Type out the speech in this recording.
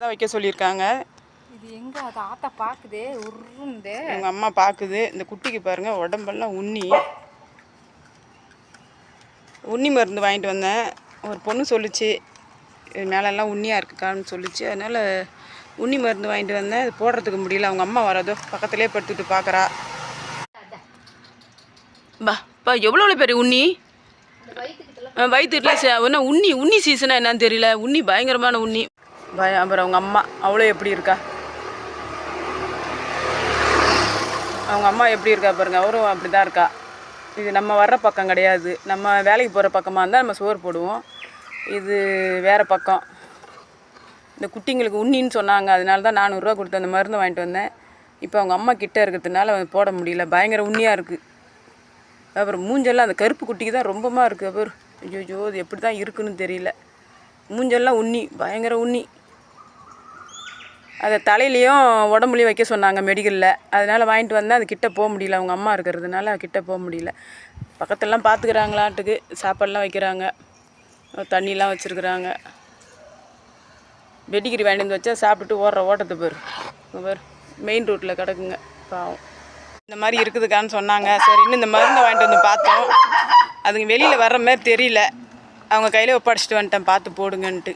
தான் வைக்க சொல்லியிருக்காங்க. இது எங்கே அது ஆத்தா பார்க்குது உருண்டு எங்கள் அம்மா பார்க்குது. இந்த குட்டிக்கு பாருங்கள் உடம்பெல்லாம் உண்ணி மருந்து வாங்கிட்டு வந்தேன். ஒரு பொண்ணு சொல்லிச்சு மேலெல்லாம் உண்ணியாக இருக்குக்கான்னு சொல்லிச்சு. அதனால் உண்ணி மருந்து வாங்கிட்டு வந்தேன். அது போடுறதுக்கு முடியல. அவங்க அம்மா வரதோ பக்கத்துலேயே படுத்துட்டு பார்க்குறா. பா எவ்வளோ பெரிய உண்ணி வயிற்றுல ஒன்றா உண்ணி சீசனாக என்னன்னு தெரியல. உண்ணி பயங்கரமான உண்ணி. அப்புறம் அவங்க அம்மா அவ்வளோ எப்படி இருக்கா, அவங்க அம்மா எப்படி இருக்கா பாருங்கள். அவரும் அப்படி தான் இருக்கா. இது நம்ம வர்ற பக்கம் கிடையாது. நம்ம வேலைக்கு போகிற பக்கமாக இருந்தால் நம்ம சோறு போடுவோம். இது வேறு பக்கம். இந்த குட்டிங்களுக்கு உண்ணின்னு சொன்னாங்க. அதனால தான் 400 ரூபா கொடுத்து அந்த மருந்து வாங்கிட்டு வந்தேன். இப்போ அவங்க அம்மா கிட்டே இருக்கிறதுனால போட முடியல. பயங்கர உண்ணியாக இருக்குது. அப்புறம் மூஞ்செல்லாம் அந்த கருப்பு குட்டிக்கு தான் ரொம்பமாக இருக்குது. அப்புறம் ஐயோ அது எப்படி தான் இருக்குன்னு தெரியல. மூஞ்செல்லாம் உண்ணி, பயங்கர உண்ணி. அதை தலையிலையும் உடம்புலையும் வைக்க சொன்னாங்க மெடிக்கலில். அதனால் வாங்கிட்டு வந்தேன். அது கிட்டே போக முடியல. அவங்க அம்மா இருக்கிறதுனால கிட்டே போக முடியல. பக்கத்துலலாம் பார்த்துக்கிறாங்களாட்டுக்கு. சாப்பாடெலாம் வைக்கிறாங்க, தண்ணிலாம் வச்சுருக்குறாங்க. வெடிக்கிரி வாங்கிட்டு வந்து வச்சா சாப்பிட்டுட்டு ஓடுற ஓட்டத்தை பேர் மெயின் ரோட்டில் கிடக்குங்க பாவம். இந்த மாதிரி இருக்குதுக்கான்னு சொன்னாங்க. சரி இன்னும் இந்த மருந்தை வாங்கிட்டு வந்து பார்த்தோம். அதுங்க வெளியில் வர்ற மாதிரி தெரியல. அவங்க கையில் ஒப்படைச்சிட்டு வந்துட்டேன் பார்த்து போடுங்கன்ட்டு.